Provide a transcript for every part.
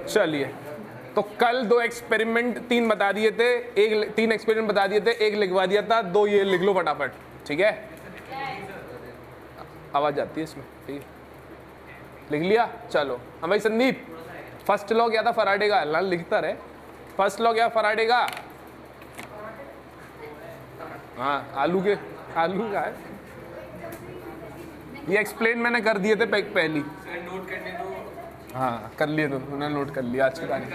चलिए, तो कल 2 एक्सपेरिमेंट 3 बता दिए थे, 3 एक्सपेरिमेंट बता दिए थे, 1 लिखवा दिया था, 2 ये लिख लो फटाफट, ठीक है। आवाज आती है इसमें, ठीक है, लिख लिया। चलो हाँ भाई संदीप, फर्स्ट लॉ क्या था फराडे का? लाल लिखता रहे, फर्स्ट लॉ क्या फराडे का? हाँ आलू का है ये, एक्सप्लेन मैंने कर दिए थे पहली। नोट करने दो। हाँ कर लिए, तुमने नोट कर लिया आज की तारीख,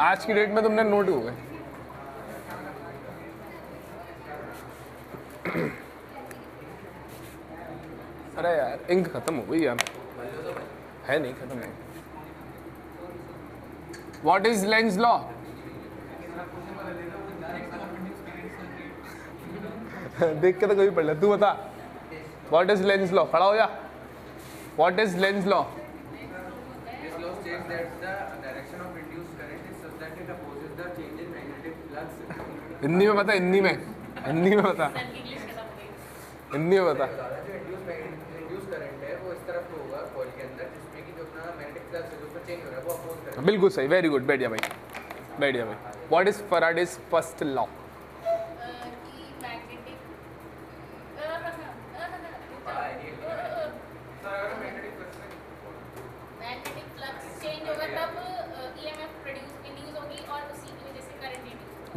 आज की डेट में तुमने नोट हो गए। अरे यार इंक खत्म हो गई यार, है नहीं खत्म है। What is Lenz law? देख के तो कोई पढ़ ले, तू बता। What is Lenz law? खड़ा हो जा। What is Lenz law? Hindi में बता, हिंदी में बता, हिंदी में बता। बिल्कुल सही, वेरी गुड, बैठ जा भाई, बैठ जा भाई। What is Faraday's first law?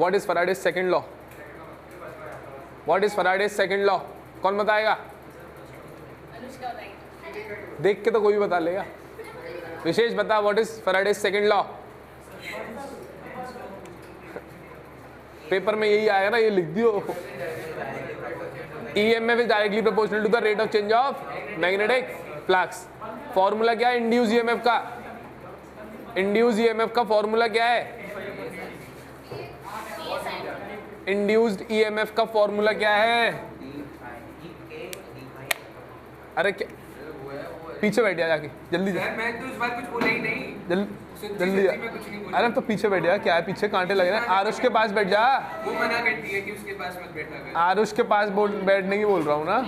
What is Faraday's second law? What is Faraday's second law? कौन बताएगा? देख के तो कोई भी बता लेगा। विशेष बता, what is Faraday's second law? Paper में यही आएगा ना, ये लिख दियो। EMF is directly proportional to the rate of change of magnetic flux. Formula क्या है इंड्यूस EMF का? इंड्यूस EMF का फॉर्मूला क्या है? इंड्यूस्ड EMF का फॉर्मूला क्या है? अरे क्या, पीछे बैठ जा जाके, जल्दी जा। मैं तो इस बार कुछ बोला ही नहीं। जल्दी जा। अरे तो पीछे बैठ जा, क्या है पीछे कांटे लगे ना। आरुष के पास बैठ जा। वो मना करती है कि उसके पास मत बैठना कर। आरुष के पास बैठने की बोल रहा हूँ ना।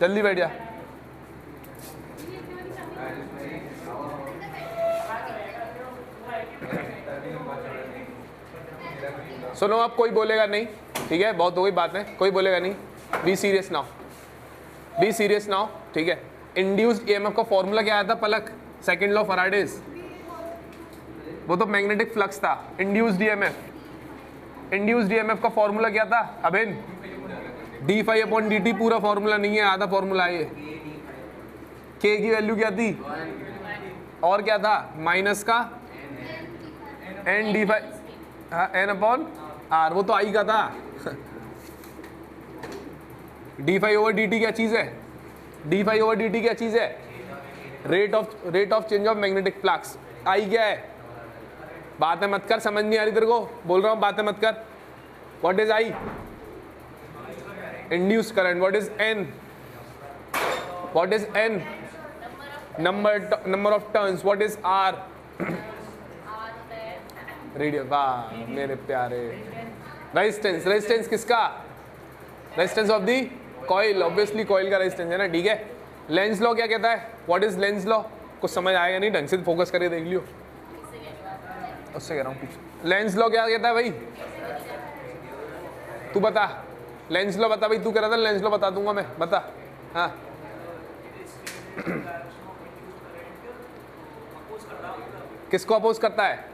जल्दी बैठ जा। सुनो, अब कोई बोलेगा नहीं, ठीक है, बहुत हो गई बात है, कोई बोलेगा नहीं। Be serious now, be serious now, ठीक है। इंड्यूस्ड EMF का फॉर्मूला क्या आया था पलक? सेकंड लॉ फैराडेज, वो तो मैग्नेटिक फ्लक्स था। इंड्यूस्ड EMF का फॉर्मूला क्या था अभिन? d∅/dt, पूरा फॉर्मूला नहीं है, आधा फॉर्मूला है ये। k की वैल्यू क्या थी और क्या था? माइनस का n d∅, हाँ n/r, वो तो आई का था। d∅/dt क्या चीज है? d∅/dt क्या चीज है? Rate of change of magnetic flux. I क्या है? बातें मत कर, समझ नहीं आ रही तेरे को, बोल रहा हूं बातें मत कर। What is I? Induce current. What is n? What is n? Number of turns. What is r? Radius. वाह मेरे प्यारे। रेजिस्टेंस किसका? Resistance of the coil, obviously coil का रेजिस्टेंस है ना, ठीक है। लेंस लॉ क्या कहता है? What is Lenz law? कुछ समझ आएगा नहीं, ढंग से फोकस करके देख लियो। उससे कह रहा हूँ पीछे। लेंस लॉ क्या कहता है भाई? तू बता, लेंस लॉ बता भाई। तू कह रहा था लेंस लॉ बता दूंगा मैं, बता। हाँ किसको अपोज करता है?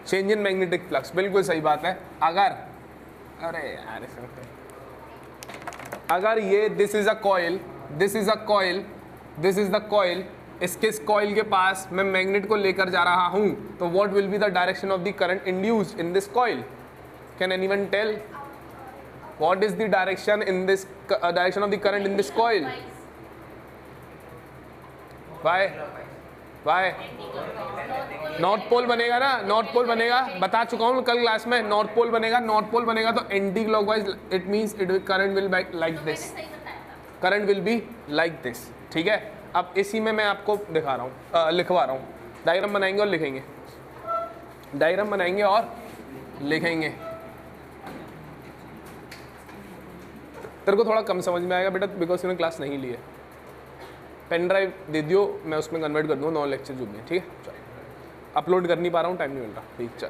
चेंज इन मैग्नेटिक फ्लक्स, बिल्कुल सही बात है। अगर ये दिस इज अ कॉइल, इस कॉइल के पास मैं मैग्नेट को लेकर जा रहा हूं, तो what will be the direction of the current induced in this coil? Can anyone tell what is the direction in this direction of the current in this coil? Why? North pole बनेगा ना, north pole बनेगा, बता चुका हूँ कल class में। North pole बनेगा तो anti clockwise, it means current will be like this, current will be like this, ठीक है। अब इसी में मैं आपको दिखा रहा हूँ, लिखवा रहा हूँ। डायग्राम बनाएंगे और लिखेंगे, डायग्राम बनाएंगे और लिखेंगे। तेरे को थोड़ा कम समझ में आएगा बेटा, बिकॉज तूने क्लास नहीं ली है। पेन ड्राइव दे दियो, मैं उसमें कन्वर्ट कर दूँगा 9 लेक्चर जो भी है, ठीक है। चल अपलोड कर नहीं पा रहा हूँ, टाइम नहीं मिल रहा, ठीक। चल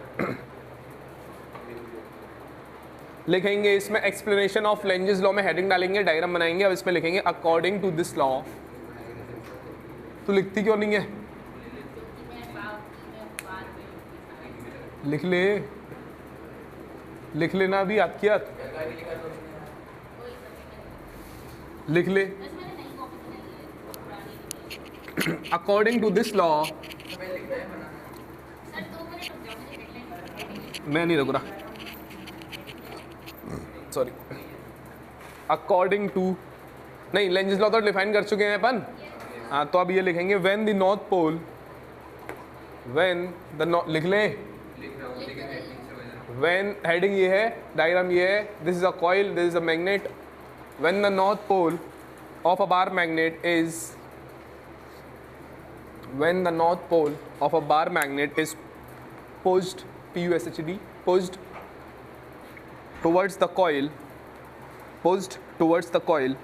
लिखेंगे इसमें एक्सप्लेनेशन ऑफ लेंजेस लॉ में हेडिंग डालेंगे, डायग्राम बनाएंगे। अब इसमें लिखेंगे अकॉर्डिंग टू दिस लॉ। तो लिखती क्यों नहीं है? लिख ले, लिख लेना अभी याद किया, लिख ले। अकॉर्डिंग टू दिस लॉ, मैं नहीं रुक रहा, सॉरी। अकॉर्डिंग टू, नहीं लेंजेस लॉ तो डिफाइन कर चुके हैं अपन। हाँ तो अब ये लिखेंगे when the north pole, when the, लिख ले, व्हेन, हेडिंग ये है, डायग्राम ये है, this is a coil, this is a magnet, when the north pole of a bar magnet is, when the north pole of a bar magnet is pushed, P-U-S-H-E-D, pushed towards the coil, pushed towards the coil,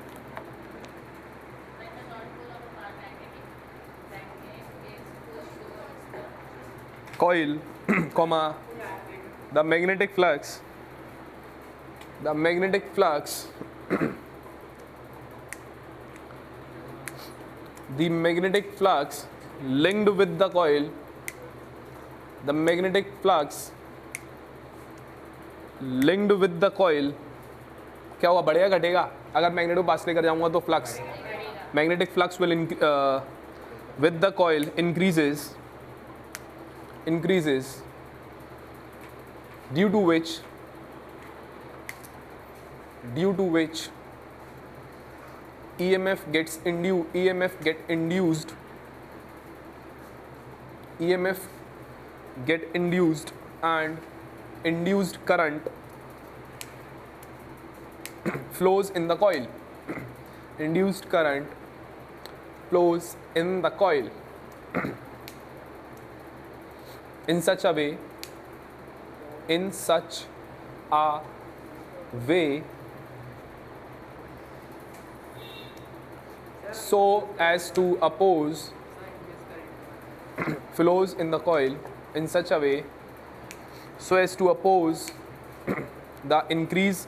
coil, comma, the magnetic flux, the magnetic flux, the magnetic flux linked with the coil, the magnetic flux linked with the coil, क्या होगा, बढ़ेगा घटेगा? अगर magnet को पास लेकर जाऊंगा तो flux, magnetic flux will with the coil increases due to which EMF get induced and induced current flows in the coil. Induced current flows in the coil in such a way so as to oppose, flows in the coil in such a way so as to oppose the increase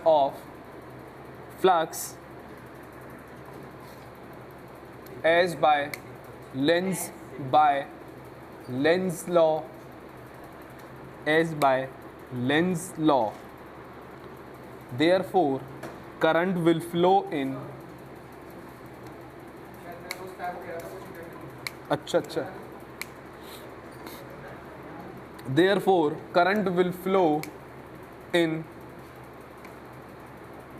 of flux as by Lenz's law. Therefore, current will flow in. अच्छा. Therefore, current will flow in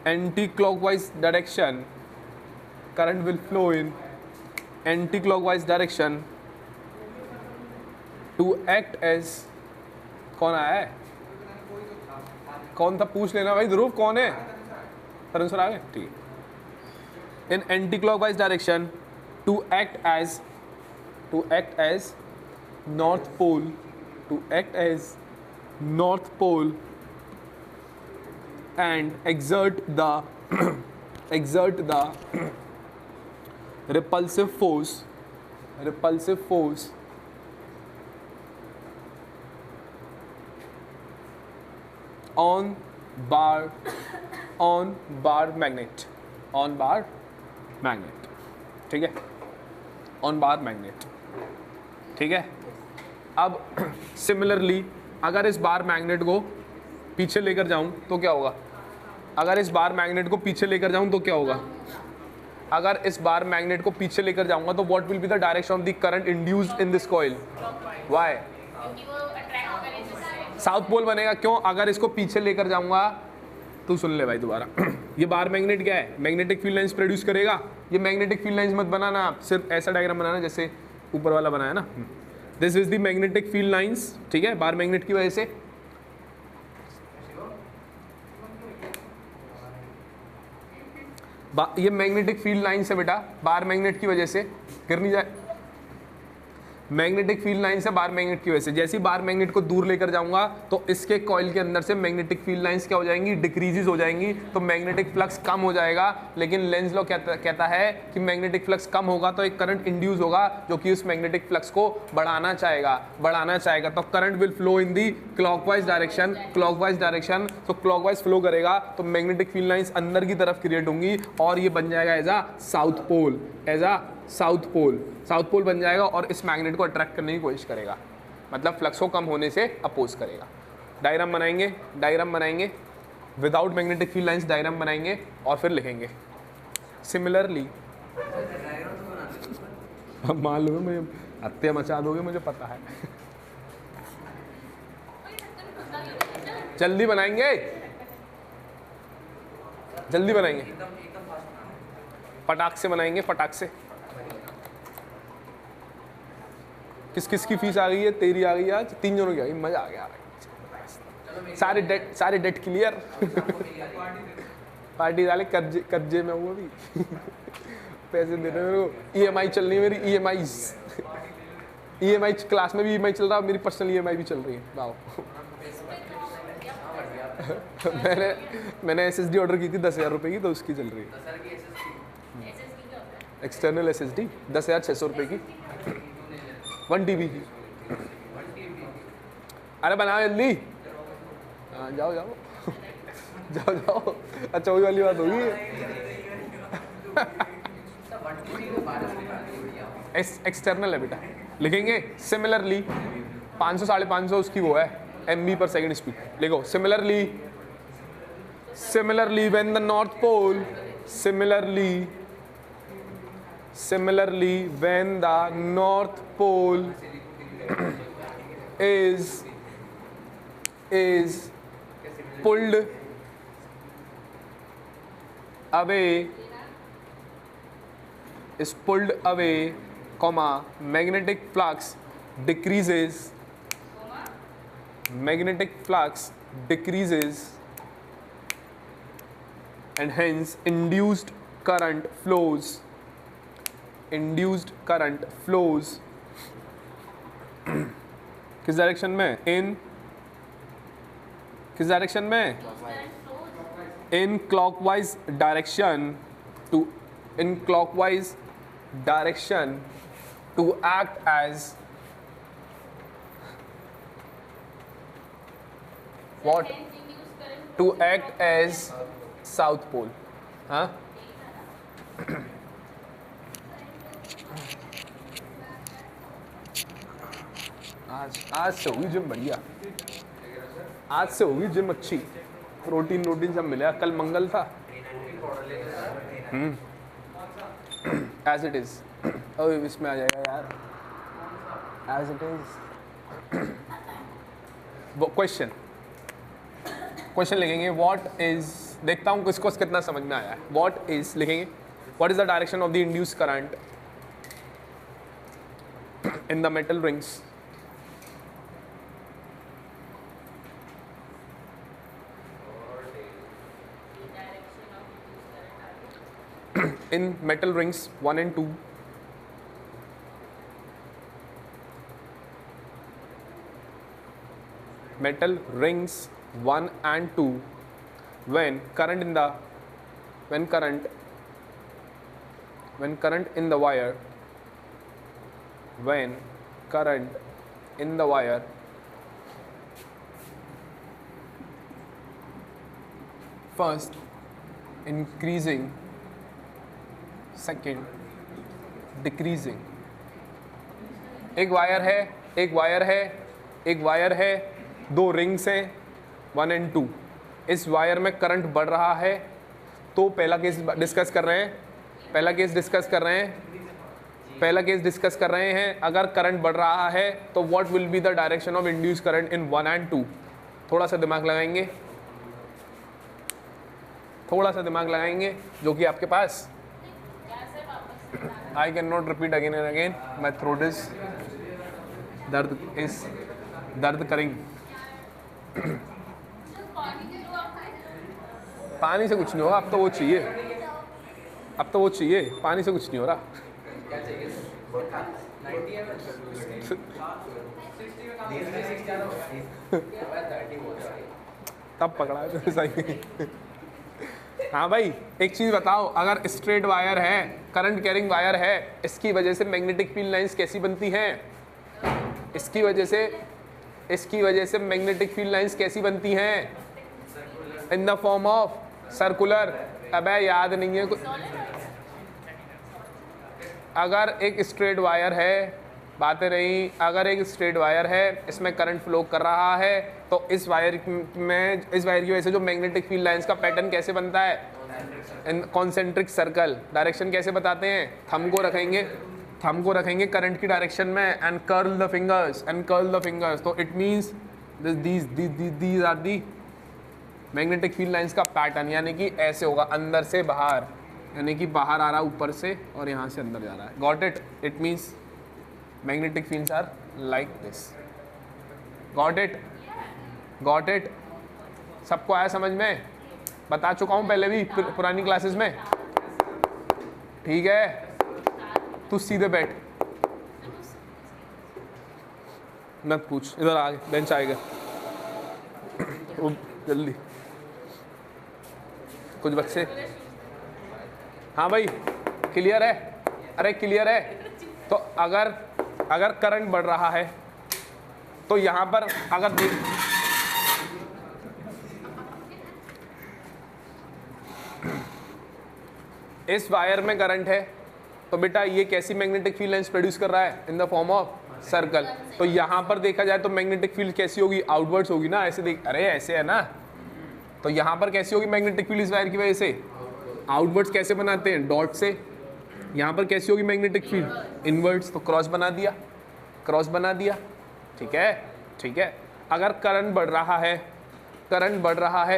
anti-clockwise direction. Current will flow in anti-clockwise direction to act as, कौन आया है? कौन था पूछ लेना भाई, ध्रुव कौन है? तरुण सर आ गए, ठीक है। In anti-clockwise direction to act as north pole, and exert the repulsive force on bar magnet, ठीक है, on bar magnet, ठीक है। अब सिमिलरली अगर इस बार मैग्नेट को पीछे लेकर जाऊं तो क्या होगा? अगर इस बार मैग्नेट को पीछे लेकर जाऊं तो क्या होगा? अगर इस बार मैग्नेट को पीछे लेकर जाऊंगा तो what will be the direction of the current induced in this coil? Why? South pole बनेगा। क्यों? अगर इसको पीछे लेकर जाऊंगा तो सुन ले भाई दोबारा ये बार मैग्नेट क्या है? मैग्नेटिक फील्ड लाइंस प्रोड्यूस करेगा। ये मैग्नेटिक फील्ड लाइंस मत बनाना आप, सिर्फ ऐसा डायग्राम बनाना जैसे ऊपर वाला बनाया ना। This is the magnetic field lines, ठीक है, बार मैग्नेट की वजह से। ये मैग्नेटिक फील्ड लाइंस है बेटा, बार मैग्नेट की वजह से गिर नहीं जाए। मैग्नेटिक फील्ड लाइन से बार मैग्नेट की वजह से, जैसे ही बार मैग्नेट को दूर लेकर जाऊंगा तो इसके कॉइल के अंदर से मैग्नेटिक फील्ड लाइंस क्या हो जाएंगी, डिक्रीजेस हो जाएंगी, तो मैग्नेटिक फ्लक्स कम हो जाएगा। लेकिन लेंज लॉ कहता है कि मैग्नेटिक फ्लक्स कम होगा तो एक करंट इंड्यूस होगा जो कि उस मैग्नेटिक फ्लक्स को बढ़ाना चाहेगा। तो current will flow in the clockwise direction, तो क्लॉकवाइज फ्लो करेगा तो मैग्नेटिक फील्ड लाइंस अंदर की तरफ क्रिएट होंगी और ये बन जाएगा एज अ साउथ पोल बन जाएगा और इस मैग्नेट को अट्रैक्ट करने की कोशिश करेगा, मतलब फ्लक्स को कम होने से अपोज करेगा। डायग्राम बनाएंगे without magnetic field lines, diagram बनाएंगे और फिर लिखेंगे। सिमिलरली मालूम है मुझे, हत्या मचा दोगे मुझे पता है। जल्दी बनाएंगे, पटाख से बनाएंगे, पटाख से। किस की फीस आ गई है? तेरी आ गई आज, 3 जनों की आ गई, मजा आ गया। सारे डेट क्लियर। पार्टी डाले कर्जे में हुआ भी। पैसे दे रहे मेरे को, EMI चल रही है मेरी, EMI क्लास में भी EMI चल रहा है, मेरी पर्सनल EMI भी चल रही है। वाओ। मैंने SSD ऑर्डर की थी 10,000 रुपये की, तो उसकी चल रही है। एक्सटर्नल SSD 10,600 रुपये की, 1 TB की। अरे बनाओ जल्दी। हाँ जाओ अच्छा वही वाली बात होगी। एक्सटर्नल है बेटा, लिखेंगे। सिमिलरली 500 550 उसकी वो है MB पर सेकेंड स्पीड। लिखो similarly when the north pole, similarly when the north pole is pulled away, comma, magnetic flux decreases, and hence induced current flows किस डायरेक्शन में? in clockwise direction to act as what? To act as south pole. हाँ? आज से होगी gym बढ़िया, आज से होगी जिम अच्छी, प्रोटीन सब मिलेगा। कल मंगल था। एज इट इज इसमें आ जाएगा यार, एज इट इज। क्वेश्चन लिखेंगे। व्हाट इज, देखता हूँ किसको कितना समझ में आया है। व्हाट इज लिखेंगे, what is the direction of the induced current in the metal rings in metal rings 1 and 2, metal rings 1 and 2, when current in the wire first increasing, second decreasing. एक वायर है, 2 rings हैं 1 and 2। इस wire में current बढ़ रहा है, तो पहला केस डिस्कस कर रहे हैं। अगर करंट बढ़ रहा है तो what will be the direction of induced current in 1 and 2। थोड़ा सा दिमाग लगाएंगे, जो कि आपके पास। I cannot repeat again and again. My throat is दर्द करेंगे। पानी से कुछ नहीं होगा, अब तो वो चाहिए, पानी से कुछ नहीं हो रहा। तब पकड़ा है तो सही। हाँ भाई एक चीज बताओ, अगर स्ट्रेट वायर है, करंट कैरिंग वायर है, इसकी वजह से मैग्नेटिक फील्ड लाइंस कैसी बनती हैं? इसकी वजह से मैग्नेटिक फील्ड लाइंस कैसी बनती हैं? In the form of circular. अबे याद नहीं है कुछ। अगर एक स्ट्रेट वायर है, बातें रही, अगर एक स्ट्रेट वायर है, इसमें करंट फ्लो कर रहा है, तो इस वायर की वजह से जो मैग्नेटिक फील्ड लाइंस का पैटर्न कैसे बनता है? इन कॉन्सेंट्रिक सर्कल। डायरेक्शन कैसे बताते हैं? थंब को रखेंगे करंट की डायरेक्शन में एंड कर्ल द फिंगर्स। तो it means these are the magnetic field lines का पैटर्न, यानी कि ऐसे होगा अंदर से बाहर, यानी कि बाहर आ रहा है ऊपर से और यहाँ से अंदर जा रहा है। Got it? It means magnetic fields are like this. Got it? सबको आया समझ में? बता चुका हूँ पहले भी पुरानी क्लासेस में, ठीक है? तू सीधे बैठ, मत पूछ, इधर आ बेंच आएगा जल्दी। कुछ बच्चे, हाँ भाई क्लियर है? अरे क्लियर है? तो अगर करंट बढ़ रहा है तो यहां पर अगर देख, इस वायर में करंट है तो बेटा ये कैसी मैग्नेटिक फील्ड लाइंस प्रोड्यूस कर रहा है? In the form of circle. तो यहां पर देखा जाए तो मैग्नेटिक फील्ड कैसी होगी? आउटवर्ड्स होगी ना, ऐसे देख, अरे ऐसे है ना, तो यहां पर कैसी होगी मैग्नेटिक फील्ड इस वायर की वजह से? आउटवर्ड्स कैसे बनाते हैं? डॉट से। यहाँ पर कैसी होगी मैग्नेटिक फील्ड? इनवर्ड्स। तो क्रॉस बना दिया, ठीक है। अगर करंट बढ़ रहा है,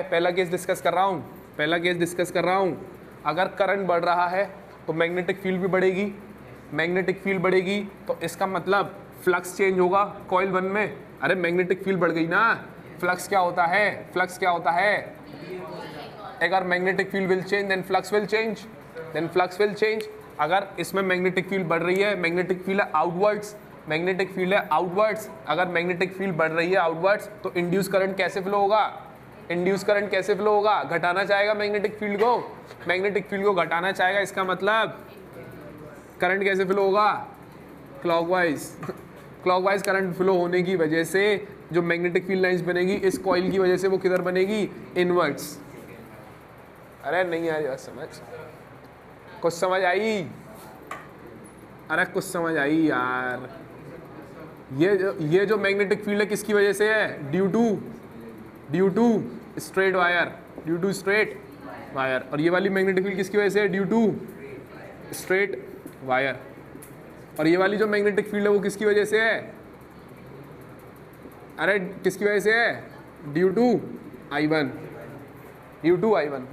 पहला केस डिस्कस कर रहा हूँ, अगर करंट बढ़ रहा है तो मैग्नेटिक फील्ड भी बढ़ेगी, तो इसका मतलब फ्लक्स चेंज होगा कॉइल 1 में। अरे मैग्नेटिक फील्ड बढ़ गई ना, फ्लक्स क्या होता है? अगर magnetic field will change then flux will change. अगर इसमें मैग्नेटिक फील्ड बढ़ रही है, मैग्नेटिक फील्ड है आउटवर्ड्स, अगर मैग्नेटिक फील्ड बढ़ रही है आउटवर्ड्स, तो इंड्यूस करंट कैसे फ्लो होगा? घटाना चाहेगा मैग्नेटिक फील्ड को घटाना चाहेगा। इसका मतलब करंट कैसे फ्लो होगा? क्लॉकवाइज करंट फ्लो होने की वजह से जो मैग्नेटिक फील्ड लाइंस बनेगी इस कॉइल की वजह से वो किधर बनेगी? इनवर्ड्स। अरे नहीं आ रही समझ? कुछ समझ आई? अरे कुछ समझ आई यार। ये जो मैग्नेटिक फील्ड है किसकी वजह से है? Due to straight wire. और ये वाली मैग्नेटिक फील्ड किसकी वजह से है? Due to straight wire. और ये वाली जो मैग्नेटिक फील्ड है वो किसकी वजह से है? अरे किसकी वजह से है? Due to I1।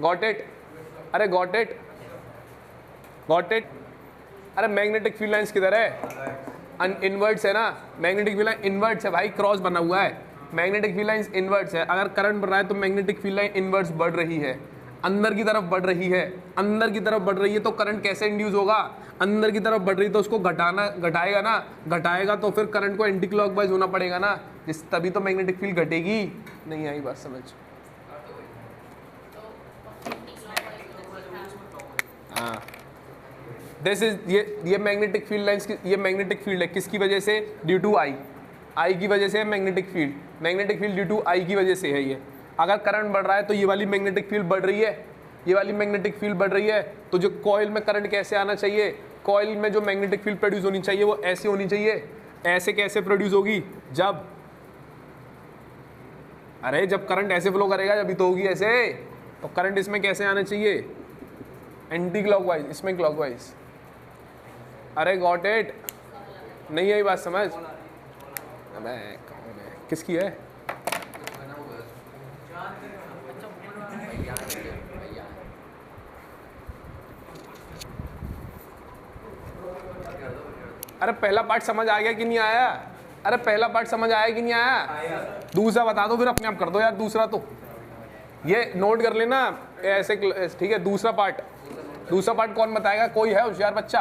Got it? अरे गॉट इट? अरे मैग्नेटिक फील्ड लाइंस किधर है? इनवर्ट्स है ना, मैग्नेटिक फील्ड लाइन इनवर्ट्स है भाई, क्रॉस बना हुआ है, मैग्नेटिक फील्ड लाइंस इनवर्ट्स है। अगर करंट बढ़ रहा है तो मैग्नेटिक फील्ड लाइन इनवर्ट्स बढ़ रही है, अंदर की तरफ बढ़ रही है, तो करंट कैसे इंड्यूस होगा? अंदर की तरफ बढ़ रही है तो उसको घटाएगा तो फिर करंट को एंटी क्लॉकवाइज होना पड़ेगा ना, तभी तो मैग्नेटिक फील्ड घटेगी। नहीं आई बात समझ? हाँ, दिस इज ये मैग्नेटिक फील्ड लाइंस की, ये मैग्नेटिक फील्ड है किसकी वजह से? ड्यू टू आई की वजह से मैग्नेटिक फील्ड ड्यू टू आई की वजह से है ये। अगर करंट बढ़ रहा है तो ये वाली मैग्नेटिक फील्ड बढ़ रही है, तो जो कॉइल में करंट कैसे आना चाहिए? कॉइल में जो मैग्नेटिक फील्ड प्रोड्यूस होनी चाहिए वो ऐसे होनी चाहिए। ऐसे कैसे प्रोड्यूस होगी? जब करंट ऐसे फ्लो करेगा जब तो होगी ऐसे। तो करंट इसमें कैसे आना चाहिए? एंटी क्लॉकवाइज, इसमें क्लॉकवाइज। अरे गॉट इट? नहीं आई बात समझ? अबे कौन है? किसकी है? अरे पहला पार्ट समझ आ गया कि नहीं आया? दूसरा बता दो फिर अपने आप कर दो यार। दूसरा तो ये नोट कर लेना ऐसे, ठीक है? दूसरा पार्ट कौन बताएगा? कोई है होशियार बच्चा?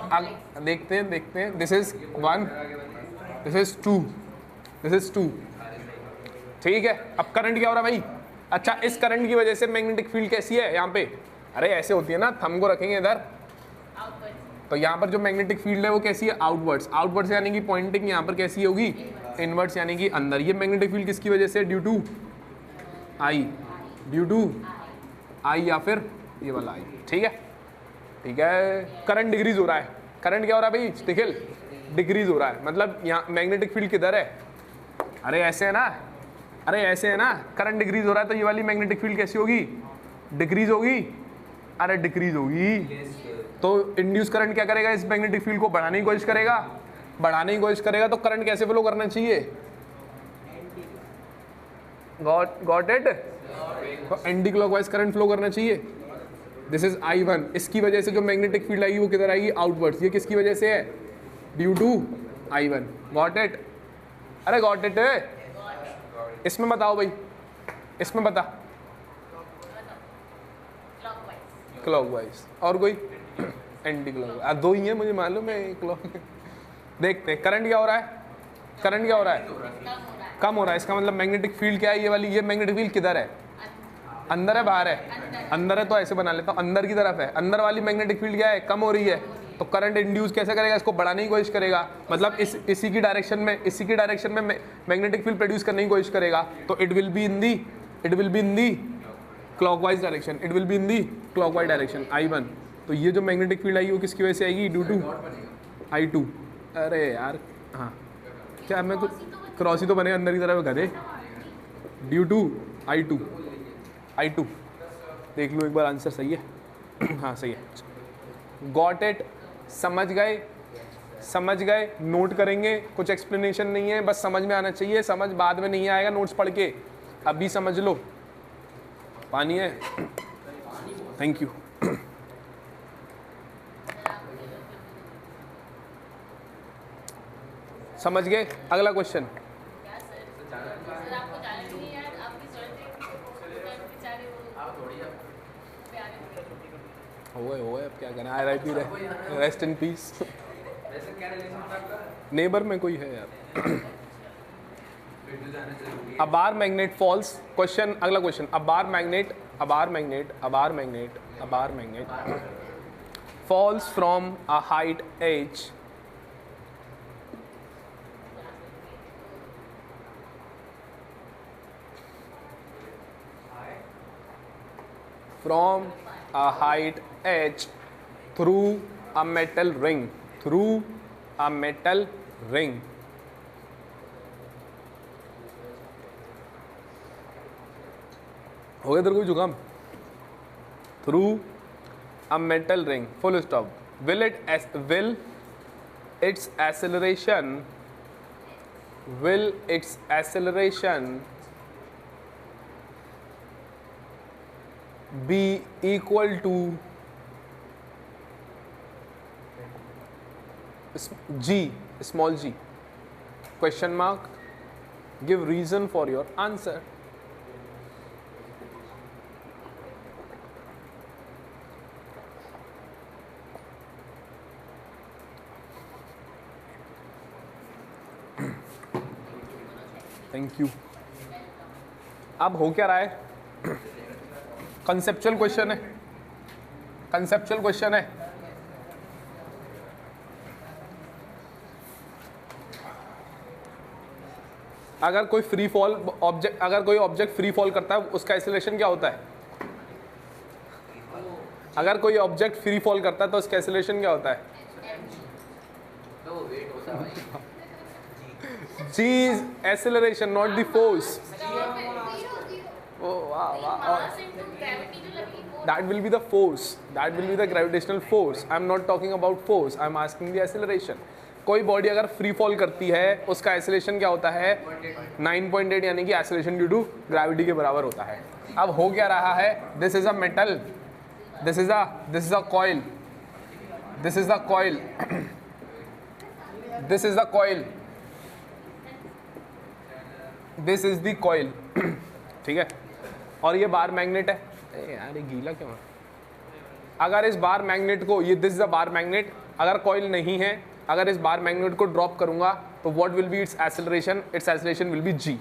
अब देखते हैं this is 1, this is 2, this is 2, ठीक है। अब करंट क्या हो रहा है भाई? अच्छा, इस करंट की वजह से मैग्नेटिक फील्ड कैसी है यहाँ पे? अरे ऐसे होती है ना, थंब को रखेंगे इधर, तो यहाँ पर जो मैग्नेटिक फील्ड है वो कैसी है? आउटवर्ड्स। आउटवर्ड्स यानी कि पॉइंटिंग यहाँ पर कैसी होगी? इनवर्ड्स यानी कि अंदर। ये मैग्नेटिक फील्ड किसकी वजह से? Due to I, due to I या फिर ये वाला आई, ठीक है, ठीक है। करंट डिक्रीज हो रहा है। करंट क्या हो रहा है भाई? निखिल, डिक्रीज हो रहा है। मतलब यहाँ मैग्नेटिक फील्ड किधर है? अरे ऐसे है ना, अरे ऐसे है ना, करंट डिक्रीज हो रहा है तो ये वाली मैग्नेटिक फील्ड कैसी होगी? डिक्रीज होगी। अरे डिक्रीज होगी तो इंड्यूस करंट क्या करेगा? इस मैग्नेटिक फील्ड को बढ़ाने की कोशिश करेगा, बढ़ाने की कोशिश करेगा तो करंट कैसे फ्लो करना चाहिए? Got it? तो एंटी क्लॉकवाइज करंट फ्लो करना चाहिए। This is I1। इसकी वजह से जो मैग्नेटिक फील्ड आएगी वो किधर आएगी? आउटवर्ड्स। ये किसकी वजह से है? Due to I1। Got it? अरे गॉट इट? इसमें बताओ भाई, इसमें बता। क्लॉकवाइज। और कोई? Anti clockwise. दो ही है मुझे मालूम है। क्लॉक देखते हैं करंट क्या हो रहा है। करंट क्या हो रहा है? कम हो रहा है। इसका मतलब मैग्नेटिक फील्ड क्या है? ये वाली, ये मैग्नेटिक फील्ड किधर है? अंदर है बाहर है? अंदर है तो ऐसे बना लेता हूँ, अंदर की तरफ है। अंदर वाली मैग्नेटिक फील्ड क्या है? कम हो रही है। तो करंट इंड्यूस कैसे करेगा? इसको बढ़ाने की कोशिश करेगा, मतलब इसी की डायरेक्शन में मैग्नेटिक फील्ड प्रोड्यूस करने की कोशिश करेगा। तो it will be in the clockwise direction, it will be in the clockwise direction I1। तो ये जो मैग्नेटिक फील्ड आएगी वो किसकी वजह से आएगी? Due to I2। अरे यार हाँ, क्या मैं कुछ क्रॉस ही तो बने अंदर की तरफ गधे। ड्यू टू I2 देख लो एक बार, आंसर सही है। हाँ सही है। Got it? समझ गए? समझ गए? नोट करेंगे, कुछ एक्सप्लेनेशन नहीं है, बस समझ में आना चाहिए। समझ बाद में नहीं आएगा नोट्स पढ़ के, अभी समझ लो। पानी है? Thank you. समझ गए? अगला क्वेश्चन। हो अब क्या करना, RIP rest in peace. Neighbour में कोई है यार। A bar magnet falls, question, अगला question. A bar magnet falls from a height h through a metal ring, हो गया तेरे को जुकाम? Through a metal ring, full stop. will its acceleration be equal to g, small g? Question mark. Give reason for your answer. Thank you. अब हो क्या रहा है? कंसेप्चुअल क्वेश्चन है, कंसेप्चुअल क्वेश्चन है। अगर कोई फ्री फॉल ऑब्जेक्ट, अगर कोई ऑब्जेक्ट फ्री फॉल करता है उसका एक्सेलरेशन क्या होता है? अगर कोई ऑब्जेक्ट फ्री फॉल करता है तो उसका एक्सेलरेशन क्या होता है? G is acceleration, not the force. Oh wow. That will be the force. That will be the gravitational force. I am not talking about force. I am asking the acceleration. कोई body अगर free fall करती है उसका acceleration क्या होता है? 9.8, यानी कि एक्सेलरेशन ड्यू टू ग्रेविटी के बराबर होता है। अब हो क्या रहा है? This is a metal, this is a coil, this is the coil, this is the coil, this is the coil, ठीक है। और ये बार मैग्नेट है। यार ये गीला क्यों है? अगर इस बार मैग्नेट को, ये this is a bar magnet, अगर कॉइल नहीं है, अगर इस बार मैग्नेट को ड्रॉप करूंगा तो what will B it's acceleration? It's acceleration will be g.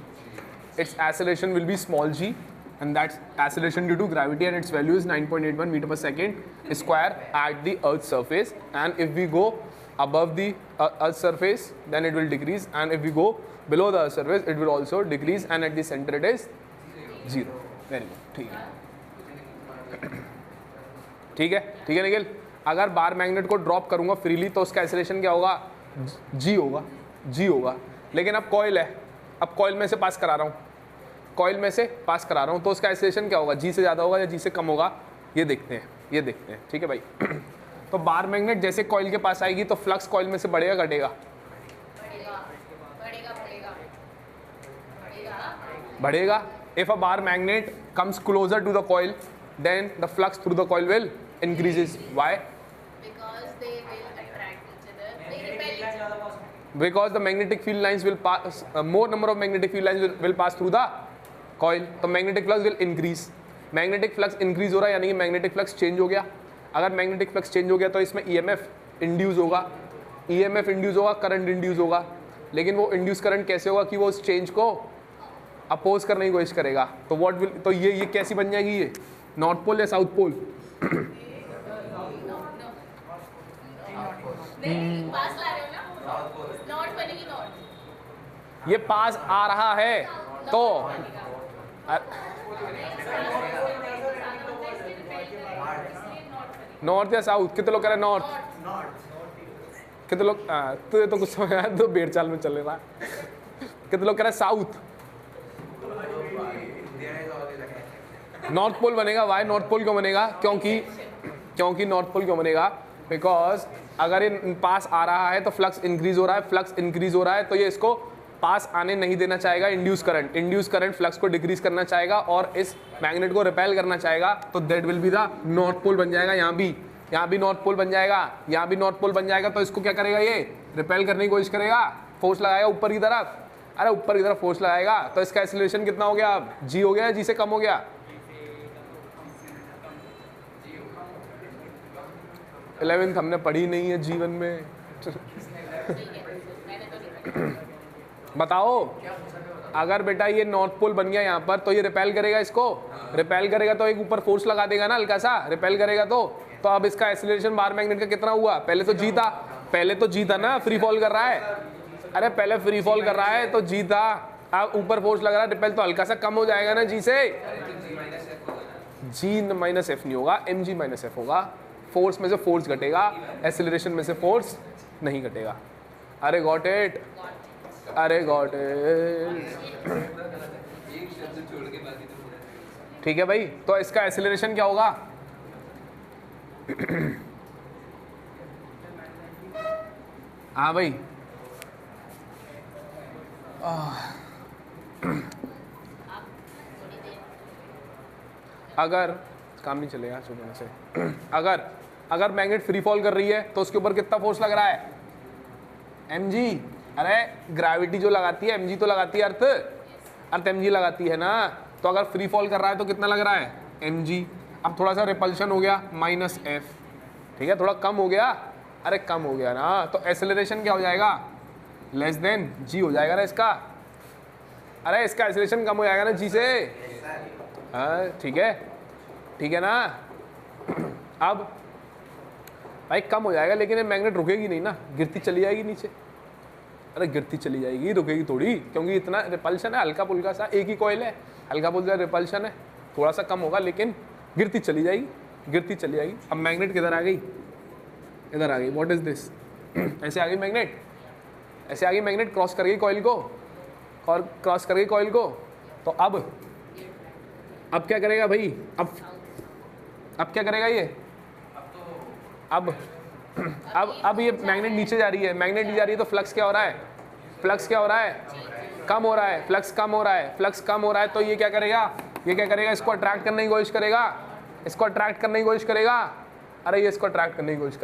Its acceleration will be small g, and that's acceleration due to gravity, and its value is 9.81 meter per second square at the Earth's surface. And if we go above the Earth's surface, then it will decrease, and if we go below the Earth's surface, it will also decrease, and at the center it is 0. Very good. ठीक है, ठीक है, ठीक है निखिल। अगर bar magnet को drop करूंगा freely तो उसका एक्सेलरेशन क्या होगा? जी होगा, जी होगा। लेकिन अब कॉइल है, अब कॉइल में से पास करा रहा हूँ, कॉइल में से पास करा रहा हूँ, तो उसका एक्सेलरेशन क्या होगा? जी से ज़्यादा होगा या जी से कम होगा? ये देखते हैं, ये देखते हैं। ठीक है भाई। तो बार मैग्नेट जैसे कॉइल के पास आएगी तो फ्लक्स कॉइल में से बढ़ेगा घटेगा? बढ़ेगा। If a bar magnet comes closer to the coil then the flux through the coil will increases. Why? Because they will attract each other. They repel each other. Because the magnetic field lines will pass, more number of magnetic field lines will pass through the coil. तो magnetic flux will increase. Magnetic flux increase हो रहा है यानी कि magnetic flux change हो गया। अगर magnetic flux change हो गया तो इसमें EMF induce होगा, EMF induce होगा, current induce होगा। लेकिन वो induce current कैसे होगा कि वो उस change को अपोज करने की कोशिश करेगा। तो what will, तो ये कैसी बन जाएगी? ये नॉर्थ पोल या साउथ पोल? नहीं, पास ला रहे हो ना? नॉर्थ बनेगी नॉर्थ। ये पास आ रहा है तो नॉर्थ या साउथ? कितने लोग कह रहे हैं नॉर्थ? कितने लोग, तुझे तो कुछ समझ आया तो बेड़ चाल में चल रहा है। कितने लोग कह रहे हैं साउथ? नॉर्थ पोल बनेगा। वाई नॉर्थ पोल क्यों बनेगा? क्योंकि नॉर्थ पोल क्यों बनेगा? बिकॉज अगर ये पास आ रहा है तो फ्लक्स इंक्रीज हो रहा है, फ्लक्स इंक्रीज हो रहा है तो ये इसको पास आने नहीं देना चाहेगा। इंड्यूस करंट फ्लक्स को डिक्रीज करना चाहेगा और इस मैग्नेट को रिपेल करना चाहेगा। तो that will be the north pole बन जाएगा। यहाँ भी नॉर्थ पोल बन जाएगा, यहाँ भी नॉर्थ पोल बन जाएगा। तो इसको क्या करेगा? ये रिपेल करने की कोशिश करेगा, फोर्स लगाएगा ऊपर की तरफ। अरे ऊपर की तरफ फोर्स लगाएगा तो इसका एक्सेलरेशन कितना हो गया? अब जी हो गया, जी से कम हो गया? 11th हमने पढ़ी नहीं है जीवन में। बताओ, अगर बेटा ये नॉर्थ पोल बन गया यहाँ पर तो ये रिपेल करेगा, इसको रिपेल करेगा तो एक ऊपर फोर्स लगा देगा ना हल्का सा, रिपेल करेगा तो अब इसका एक्सेलरेशन बार मैग्नेट का कितना हुआ? पहले तो जी था ना, फ्री फॉल कर रहा है। अरे पहले फ्री फॉल कर रहा है तो जी था, अब ऊपर फोर्स लग रहा है, रिपेल तो हल्का सा कम हो जाएगा ना जी से। जी माइनस एफ नहीं होगा, एम जी माइनस एफ होगा। फोर्स में से फोर्स घटेगा, एक्सेलरेशन में से फोर्स नहीं घटेगा। अरे गॉट इट, अरे गॉट इट। ठीक है भाई, तो इसका एक्सेलरेशन क्या होगा? हाँ भाई, अगर काम नहीं चलेगा सुबह से, अगर मैग्नेट फ्री फॉल कर रही है तो उसके ऊपर कितना फोर्स लग रहा है? mg। अरे ग्रेविटी जो लगाती है mg तो लगाती है अर्थ mg लगाती है ना। तो अगर फ्री फॉल कर रहा है तो कितना लग रहा है? mg। अब थोड़ा सा रिपल्शन हो गया माइनस एफ, ठीक है, थोड़ा कम हो गया। अरे कम हो गया ना, तो एक्सेलरेशन क्या हो जाएगा? लेस देन जी हो जाएगा ना इसका। अरे इसका एक्सेलरेशन कम हो जाएगा ना जी से। हाँ ठीक है ना। अब भाई कम हो जाएगा लेकिन ये मैग्नेट रुकेगी नहीं ना, गिरती चली जाएगी नीचे। अरे गिरती चली जाएगी, रुकेगी थोड़ी, क्योंकि इतना रिपल्शन है, हल्का फुल्का सा एक ही कॉइल है, हल्का फुल्का रिपल्शन है, थोड़ा सा कम होगा लेकिन गिरती चली जाएगी। अब मैग्नेट किधर आ गई? इधर आ गई। What is this? ऐसे आ गई मैग्नेट, क्रॉस कर गई कॉइल को, और क्रॉस कर गई कॉइल को। तो अब क्या करेगा भाई? अब क्या करेगा ये? अब ये मैग्नेट नीचे जा रही है, तो फ्लक्स क्या हो रहा है? कम हो रहा है। फ्लक्स कम हो रहा है तो ये क्या करेगा? इसको अट्रैक्ट करने की कोशिश करेगा। अरे ये इसको अट्रैक्ट करने की कोशिश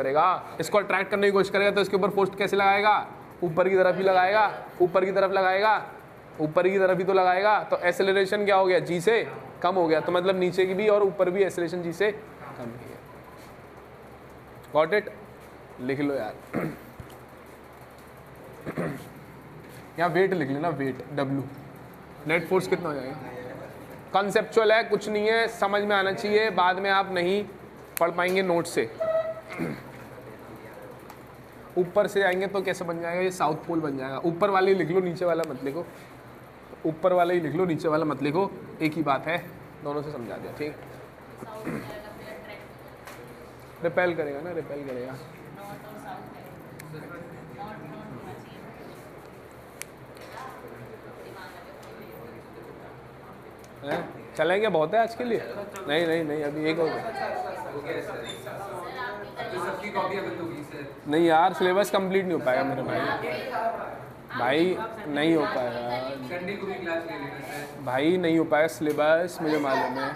करेगा, तो इसके ऊपर फोर्स कैसे लगाएगा? ऊपर की तरफ ही लगाएगा, ऊपर की तरफ ही तो लगाएगा। तो एक्सेलरेशन क्या हो गया? जी से कम हो गया। तो मतलब नीचे की भी और ऊपर भी एक्सेलरेशन जी से कम हो गया। Got it? लिख लो यार। यहाँ वेट लिख लेना, वेट W। नेट फोर्स कितना हो जाएगा? कॉन्सेप्चुअल है, कुछ नहीं है, समझ में आना चाहिए, बाद में आप नहीं पढ़ पाएंगे नोट से। ऊपर से आएंगे तो कैसे बन जाएगा? ये साउथ पोल बन जाएगा। ऊपर वाले ही लिख लो, नीचे वाला मत लिखो। ऊपर वाला ही लिख लो, नीचे वाला मत लिखो, एक ही बात है, दोनों से समझा दिया, ठीक। रिपेल करेगा ना, रिपेल करेगा। चलें क्या? बहुत है आज के लिए? नहीं नहीं नहीं, अभी एक और। सबकी कॉपी बंद होगी सर। नहीं यार, सिलेबस कंप्लीट नहीं हो पाएगा मेरे भाई, नहीं हो पाएगा संडे को भी क्लास ले लेना सर। भाई, नहीं हो पाएगा सिलेबस, मुझे मालूम है।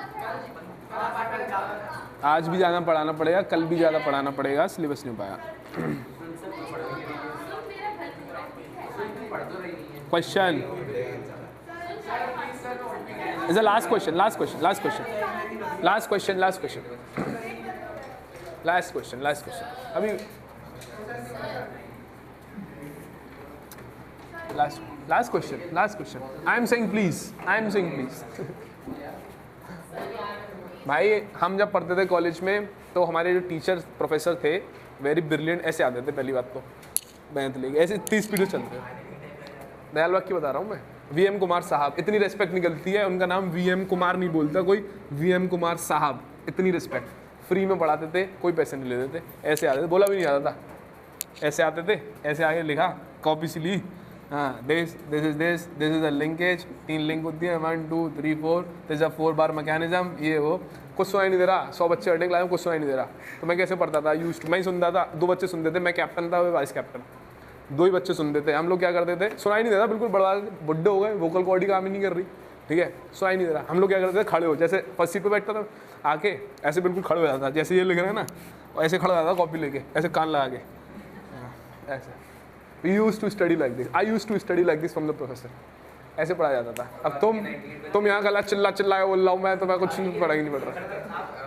आज भी ज़्यादा पढ़ाना पड़ेगा, कल भी ज़्यादा पढ़ाना पड़ेगा, सिलेबस नहीं हो पाएगा। Question is the last question, last question, last question, last question, last question, last question, last question, अभी last question, last question. I am saying please, I am saying please. भाई हम जब पढ़ते थे कॉलेज में तो हमारे जो टीचर प्रोफेसर थे वेरी ब्रिलियंट, ऐसे आते थे। पहली बात तो मैथ लेके ऐसे 30 पीरियड चलते थे। दयाल वाक्य बता रहा हूँ मैं। VM कुमार साहब, इतनी रिस्पेक्ट निकलती है, उनका नाम VM कुमार नहीं बोलता कोई, VM कुमार साहब, इतनी रिस्पेक्ट। फ्री में पढ़ाते थे, कोई पैसे नहीं लेते थे, ऐसे आते थे, बोला भी नहीं आता था, ऐसे आते थे, ऐसे आगे लिखा, कॉपी सी ली, हाँ, this is the linkage, 3 link होती है, 1 2 3 4, दिस अ 4 बार मैकेनिज्म, ये वो। कुछ सुनाई नहीं दे रहा, 100 बच्चे अटेक लाए, कुछ सुनाई नहीं दे रहा, तो मैं कैसे पढ़ता था? मैं ही सुनता था, 2 बच्चे सुनते थे, मैं कैप्टन था, वो वाइस कैप्टन, 2 ही बच्चे सुनते थे। हम लोग क्या करते थे? सुनाई नहीं देता, बिल्कुल बड़ा बुड्ढे हो गए, वोकल कॉर्ड ही काम ही नहीं कर रही, ठीक है, सुनाई नहीं दे रहा। हम लोग क्या करते थे? खड़े हो, जैसे फर्स्ट सीट पे बैठता था, आके ऐसे बिल्कुल खड़े हो जाता था, जैसे ये लिख रहे हैं ना, ऐसे खड़ा हो जाता था कॉपी लेके, ऐसे कान लगा के, ऐसे। We used to study like this. I used to study like this from the professor. ऐसे पढ़ाया जाता था। अब तुम यहाँ गला चिल्ला बोल रहा हूँ मैं, तो मैं कुछ नहीं पढ़ा ही नहीं पढ़ रहा।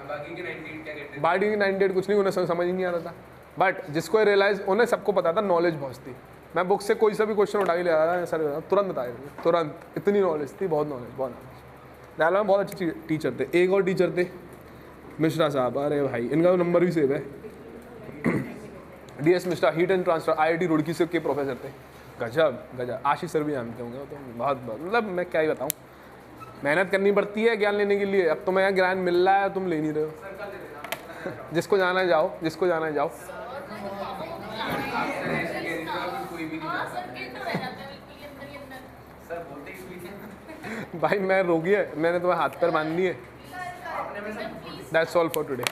बाकी के 98 क्या कहते हैं? बाकी के 98 कुछ नहीं, उन्हें समझ ही नहीं आता था। बट जिसको रियलाइज, उन्हें सबको पता था, नॉलेज बहुत थी। मैं बुक से कोई सा भी क्वेश्चन उठा के ले आता था, सर तुरंत बताया, तुरंत, इतनी नॉलेज थी, बहुत नॉलेज, बहुत नॉलेज। दयाल में बहुत अच्छे टीचर थे। एक और टीचर थे मिश्रा साहब, अरे भाई इनका नंबर भी सेव है। DS Mishra, heat and transfer, IIT Roorkee से के प्रोफेसर थे। गजब गजब। आशीष सर भी जानते होंगे, तो बहुत मतलब मैं क्या ही बताऊँ, मेहनत करनी पड़ती है ज्ञान लेने के लिए। अब तो मैं ज्ञान मिल रहा है, तुम ले नहीं रहे हो। जिसको जाना है जाओ, जिसको जाना है जाओ। भाई मैं रोगी है, मैंने तुम्हें हाथ पैर बांध लिए। That's all for today.